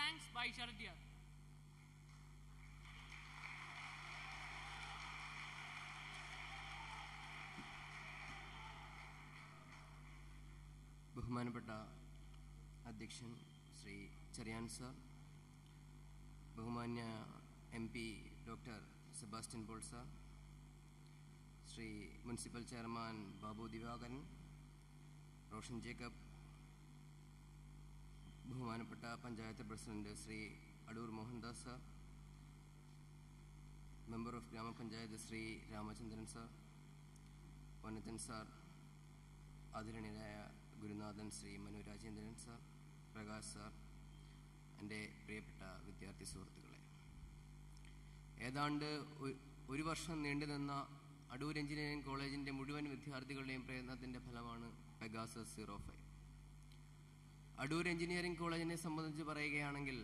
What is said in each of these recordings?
thanks by Sharadiyar. ബഹുമാനപ്പെട്ട അധ്യക്ഷൻ Shri Cheriyan sir, ബഹുമാന്യ MP doctor Sebastian Paul sir, Shri municipal chairman Babu Divakaran, Roshan Jacob, ബഹുമാനപ്പെട്ട panchayat president Shri Adoor Mohandas sir, member of grama panchayat Shri Ramachandran sir, Ponnathan sir, ആദരണീയരായ ഗുരുനാഥൻ ശ്രീ മനു രാജേന്ദ്രൻ സാർ, പ്രകാശ് സാർ, എൻ്റെ പ്രിയപ്പെട്ട വിദ്യാർത്ഥി സുഹൃത്തുക്കളെ, ഏതാണ്ട് ഒരു വർഷം നീണ്ടുനിന്ന അടൂർ എഞ്ചിനീയറിംഗ് കോളേജിൻ്റെ മുഴുവൻ വിദ്യാർത്ഥികളുടെയും പ്രയത്നത്തിൻ്റെ ഫലമാണ് പെഗാസസ് 05. അടൂർ എഞ്ചിനീയറിംഗ് കോളേജിനെ സംബന്ധിച്ച് പറയുകയാണെങ്കിൽ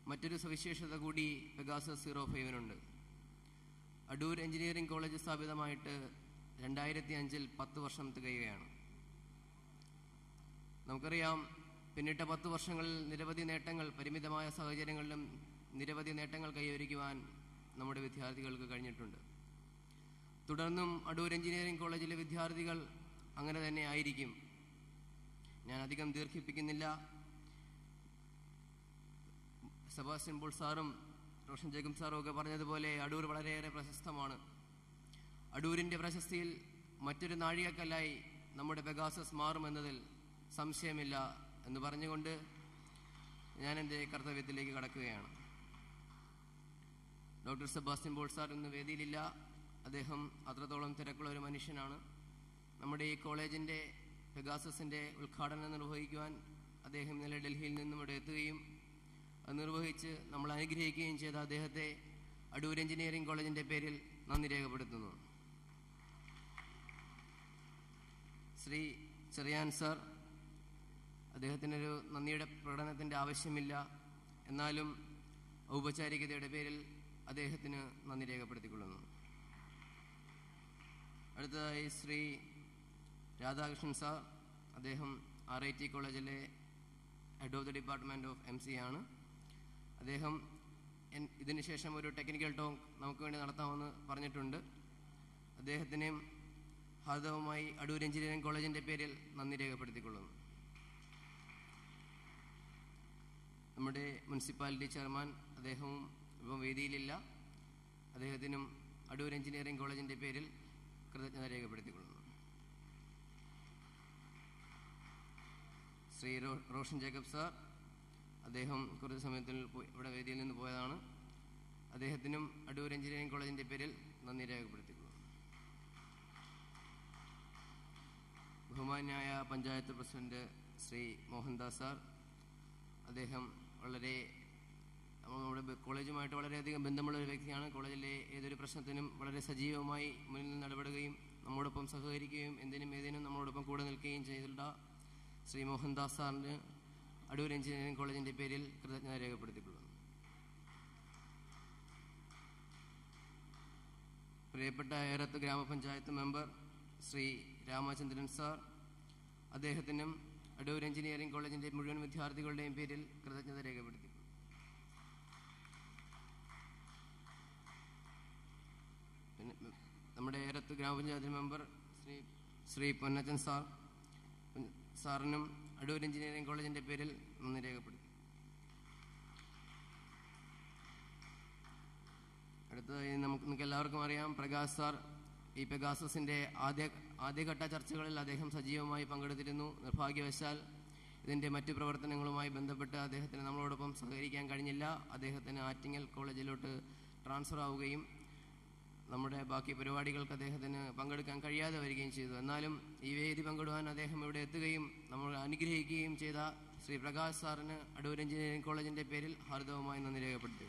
മറ്റൊരു സവിശേഷത കൂടി പെഗാസസ് 05-നുണ്ട്. അടൂർ എഞ്ചിനീയറിംഗ് കോളേജ് സ്ഥാപിതമായിട്ട് 2005-ൽ 10 വർഷം തികയുകയാണ്. നമുക്കറിയാം, പിന്നിട്ട 10 വർഷങ്ങളിൽ നിരവധി നേട്ടങ്ങൾ, പരിമിതമായ സാഹചര്യങ്ങളിലും നിരവധി നേട്ടങ്ങൾ കൈവരിക്കുവാൻ നമ്മുടെ വിദ്യാർത്ഥികൾക്ക് കഴിഞ്ഞിട്ടുണ്ട്. തുടർന്നും അടൂർ എഞ്ചിനീയറിംഗ് കോളേജിലെ വിദ്യാർത്ഥികൾ അങ്ങനെ തന്നെ ആയിരിക്കും. ഞാൻ അധികം ദീർഘിപ്പിക്കുന്നില്ല. സെബാസ്റ്റ്യൻ പോൾ സാറും റോഷൻ ജേക്കബ് സാറും ഒക്കെ പറഞ്ഞതുപോലെ അടൂർ വളരെയേറെ പ്രശസ്തമാണ്. അടൂരിൻ്റെ പ്രശസ്തിയിൽ മറ്റൊരു നാഴികക്കല്ലായി നമ്മുടെ പെഗാസസ് മാറുമെന്നതിൽ സംശയമില്ല എന്ന് പറഞ്ഞുകൊണ്ട് ഞാൻ എൻ്റെ കർത്തവ്യത്തിലേക്ക് കടക്കുകയാണ്. ഡോക്ടർ സെബാസ്റ്റ്യൻ പോൾ സാർ ഇന്ന് വേദിയിലില്ല. അദ്ദേഹം അത്രത്തോളം തിരക്കുള്ള ഒരു മനുഷ്യനാണ്. നമ്മുടെ ഈ കോളേജിൻ്റെ പെഗാസസിൻ്റെ ഉദ്ഘാടനം നിർവഹിക്കുവാൻ അദ്ദേഹം ഇന്നലെ ഡൽഹിയിൽ നിന്നും ഇവിടെ എത്തുകയും അത് നിർവഹിച്ച് നമ്മൾ അനുഗ്രഹിക്കുകയും ചെയ്ത അദ്ദേഹത്തെ അടൂർ എഞ്ചിനീയറിംഗ് കോളേജിൻ്റെ പേരിൽ നന്ദി രേഖപ്പെടുത്തുന്നു. ശ്രീ ചെറിയാൻ സാർ, അദ്ദേഹത്തിനൊരു നന്ദിയുടെ പ്രകടനത്തിൻ്റെ ആവശ്യമില്ല. എന്നാലും ഔപചാരികതയുടെ പേരിൽ അദ്ദേഹത്തിന് നന്ദി രേഖപ്പെടുത്തിക്കൊള്ളുന്നു. അടുത്തതായി ശ്രീ രാധാകൃഷ്ണൻ സാർ, അദ്ദേഹം RIT കോളേജിലെ head of the department of MC ആണ്. അദ്ദേഹം ഇതിന് ശേഷം ഒരു ടെക്നിക്കൽ ടോക്ക് നമുക്ക് വേണ്ടി നടത്താമെന്ന് പറഞ്ഞിട്ടുണ്ട്. അദ്ദേഹത്തിനെയും ഹാർദവമായി അടൂർ എഞ്ചിനീയറിംഗ് കോളേജിൻ്റെ പേരിൽ നന്ദി രേഖപ്പെടുത്തിക്കൊള്ളുന്നു. നമ്മുടെ മുനിസിപ്പാലിറ്റി ചെയർമാൻ, അദ്ദേഹവും ഇപ്പം വേദിയിലില്ല. അദ്ദേഹത്തിനും അടൂർ എഞ്ചിനീയറിംഗ് കോളേജിൻ്റെ പേരിൽ കൃതജ്ഞത രേഖപ്പെടുത്തിക്കൊള്ളുന്നു. ശ്രീ റോഷൻ ജേക്കബ് സാർ, അദ്ദേഹം കുറച്ച് സമയത്തിൽ ഇവിടെ വേദിയിൽ നിന്ന് പോയതാണ്. അദ്ദേഹത്തിനും അടൂർ എഞ്ചിനീയറിംഗ് കോളേജിൻ്റെ പേരിൽ നന്ദി രേഖപ്പെടുത്തിക്കൊള്ളുന്നു. ബഹുമാന്യായ പഞ്ചായത്ത് പ്രസിഡന്റ് ശ്രീ മോഹൻദാസ് സാർ, അദ്ദേഹം നമ്മുടെ കോളേജുമായിട്ട് വളരെയധികം ബന്ധമുള്ള ഒരു വ്യക്തിയാണ്. കോളേജിലെ ഏതൊരു പ്രശ്നത്തിനും വളരെ സജീവമായി മുന്നിൽ നിന്ന് ഇടപെടുകയും നമ്മോടൊപ്പം സഹകരിക്കുകയും ഏതിനും നമ്മളോടൊപ്പം കൂടെ നിൽക്കുകയും ചെയ്തിട്ടുള്ള ശ്രീ മോഹൻദാസ് സാറിന് അടൂർ എഞ്ചിനീയറിംഗ് കോളേജിൻ്റെ പേരിൽ കൃതജ്ഞത രേഖപ്പെടുത്തിക്കൊള്ളുന്നു. പ്രിയപ്പെട്ട ഏറത്ത് ഗ്രാമപഞ്ചായത്ത് മെമ്പർ ശ്രീ രാമചന്ദ്രൻ സാർ, അദ്ദേഹത്തിനും അടൂർ എഞ്ചിനീയറിംഗ് കോളേജിൻ്റെ മുഴുവൻ വിദ്യാർത്ഥികളുടെയും പേരിൽ കൃതജ്ഞത രേഖപ്പെടുത്തി. പിന്നെ നമ്മുടെ ഏറത്ത് ഗ്രാമപഞ്ചായത്ത് മെമ്പർ ശ്രീ പൊന്നച്ചൻ സാറിനും അടൂർ എഞ്ചിനീയറിംഗ് കോളേജിൻ്റെ പേരിൽ നന്ദി രേഖപ്പെടുത്തി. അടുത്തതായി നമുക്ക് എല്ലാവർക്കും അറിയാം, പ്രകാശ് സാർ ഈ പെഗാസസിൻ്റെ ആദ്യഘട്ട ചർച്ചകളിൽ അദ്ദേഹം സജീവമായി പങ്കെടുത്തിരുന്നു. നിർഭാഗ്യവശാൽ ഇതിൻ്റെ മറ്റു പ്രവർത്തനങ്ങളുമായി ബന്ധപ്പെട്ട് അദ്ദേഹത്തിന് നമ്മളോടൊപ്പം സഹകരിക്കാൻ കഴിഞ്ഞില്ല. അദ്ദേഹത്തിന് ആറ്റിങ്ങൽ കോളേജിലോട്ട് ട്രാൻസ്ഫർ ആവുകയും നമ്മുടെ ബാക്കി പരിപാടികൾക്ക് അദ്ദേഹത്തിന് പങ്കെടുക്കാൻ കഴിയാതെ വരികയും ചെയ്തു. എന്നാലും ഈ വേദി പങ്കിടുവാൻ അദ്ദേഹം ഇവിടെ എത്തുകയും നമ്മൾ അനുഗ്രഹിക്കുകയും ചെയ്ത ശ്രീ പ്രകാശ് സാറിന് അടൂർ എഞ്ചിനീയറിംഗ് കോളേജിൻ്റെ പേരിൽ ഹാർദവമായി നന്ദി രേഖപ്പെടുത്തി.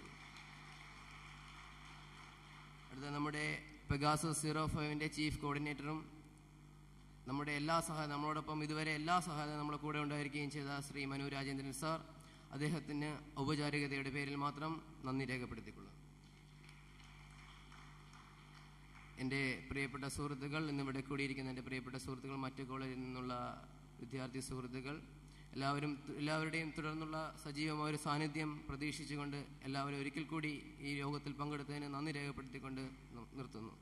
അടുത്ത നമ്മുടെ പെഗാസസ് 05-ൻ്റെ ചീഫ് കോർഡിനേറ്ററും നമ്മുടെ നമ്മളോടൊപ്പം ഇതുവരെ എല്ലാ സഹായവും നമ്മുടെ കൂടെ ഉണ്ടായിരിക്കുകയും ചെയ്ത ശ്രീ മനു രാജേന്ദ്രൻ സാർ, അദ്ദേഹത്തിന് ഔപചാരികതയുടെ പേരിൽ മാത്രം നന്ദി രേഖപ്പെടുത്തിക്കൊള്ളുന്നു. എൻ്റെ പ്രിയപ്പെട്ട സുഹൃത്തുക്കൾ, ഇന്നിവിടെ കൂടിയിരിക്കുന്ന എൻ്റെ പ്രിയപ്പെട്ട സുഹൃത്തുക്കൾ, മറ്റ് കോളേജിൽ നിന്നുള്ള വിദ്യാർത്ഥി സുഹൃത്തുക്കൾ, എല്ലാവരുടെയും തുടർന്നുള്ള സജീവമായ ഒരു സാന്നിധ്യം പ്രതീക്ഷിച്ചുകൊണ്ട് എല്ലാവരും ഒരിക്കൽ കൂടി ഈ യോഗത്തിൽ പങ്കെടുത്തതിന് നന്ദി രേഖപ്പെടുത്തിക്കൊണ്ട് നിർത്തുന്നു.